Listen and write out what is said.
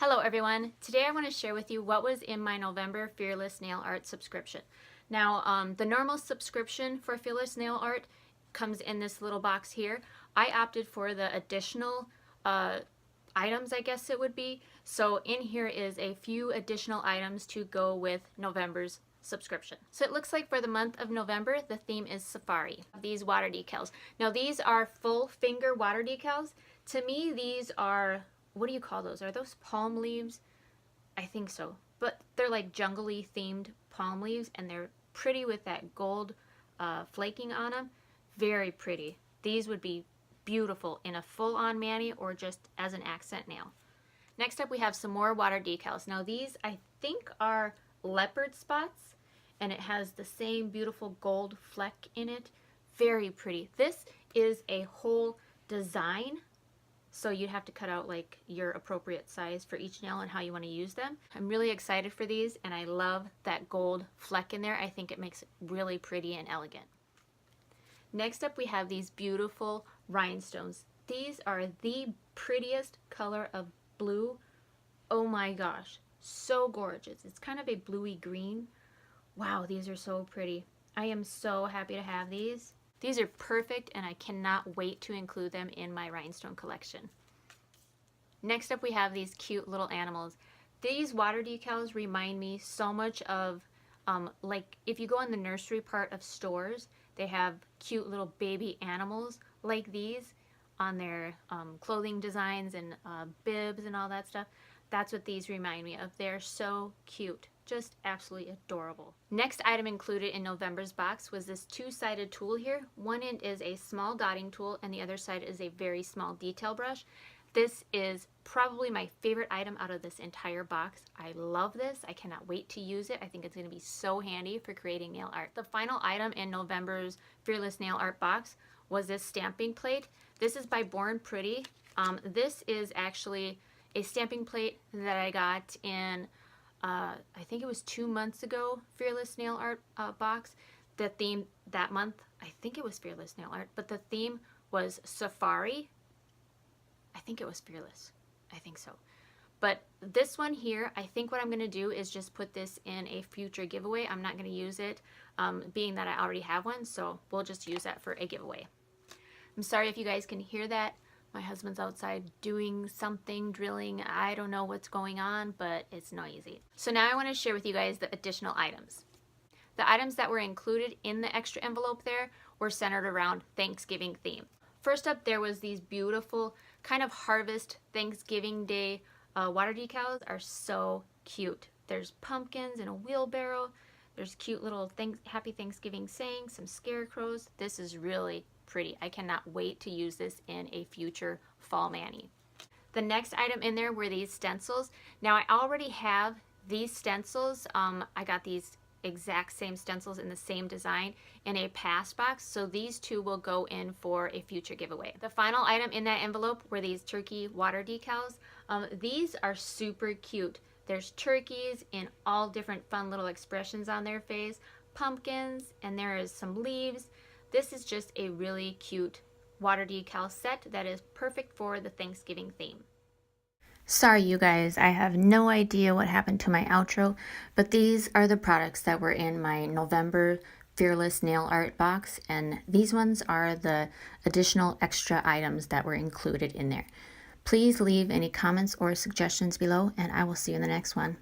Hello everyone. Today I want to share with you what was in my November Fearless Nail Art subscription. Now the normal subscription for Fearless Nail Art comes in this little box here. I opted for the additional items, I guess it would be. So in here is a few additional items to go with November's subscription. So it looks like for the month of November the theme is Safari. These water decals. Now these are full finger water decals. To me these are, what do you call those? Are those palm leaves? I think so. But they're like jungly themed palm leaves and they're pretty with that gold flaking on them. Very pretty. These would be beautiful in a full-on mani or just as an accent nail. Next up we have some more water decals. Now these I think are leopard spots and it has the same beautiful gold fleck in it. Very pretty. This is a whole design. So you'd have to cut out like your appropriate size for each nail and how you want to use them. I'm really excited for these and I love that gold fleck in there. I think it makes it really pretty and elegant. Next up we have these beautiful rhinestones. These are the prettiest color of blue. Oh my gosh, so gorgeous. It's kind of a bluey green. Wow, these are so pretty. I am so happy to have these. These are perfect and I cannot wait to include them in my rhinestone collection. Next up we have these cute little animals. These water decals remind me so much of like if you go in the nursery part of stores, they have cute little baby animals like these on their clothing designs and bibs and all that stuff. That's what these remind me of. They're so cute. Just absolutely adorable. Next item included in November's box was this two-sided tool here. One end is a small dotting tool and the other side is a very small detail brush. This is probably my favorite item out of this entire box. I love this. I cannot wait to use it. I think it's going to be so handy for creating nail art. The final item in November's Fearless Nail Art box was this stamping plate. This is by Born Pretty. This is actually a stamping plate that I got in I think it was 2 months ago, Fearless Nail Art box. The theme that month, I think it was Fearless Nail Art, but the theme was Safari. I think it was Fearless. I think so. But this one here, I think what I'm going to do is just put this in a future giveaway. I'm not going to use it, being that I already have one, so we'll just use that for a giveaway. I'm sorry if you guys can hear that. My husband's outside doing something, drilling. I don't know what's going on, but it's noisy. So now I want to share with you guys the additional items. The items that were included in the extra envelope there were centered around Thanksgiving theme. First up, there was these beautiful kind of harvest Thanksgiving Day water decals. Are so cute. There's pumpkins and a wheelbarrow. There's cute little Happy Thanksgiving sayings, some scarecrows. This is really pretty. I cannot wait to use this in a future fall mani. The next item in there were these stencils. Now I already have these stencils. I got these exact same stencils in the same design in a past box, so these two will go in for a future giveaway. The final item in that envelope were these turkey water decals. These are super cute. There's turkeys in all different fun little expressions on their face, pumpkins, and there is some leaves. This is just a really cute water decal set that is perfect for the Thanksgiving theme. Sorry you guys, I have no idea what happened to my outro, but these are the products that were in my November Fearless Nail Art box, and these ones are the additional extra items that were included in there. Please leave any comments or suggestions below, and I will see you in the next one.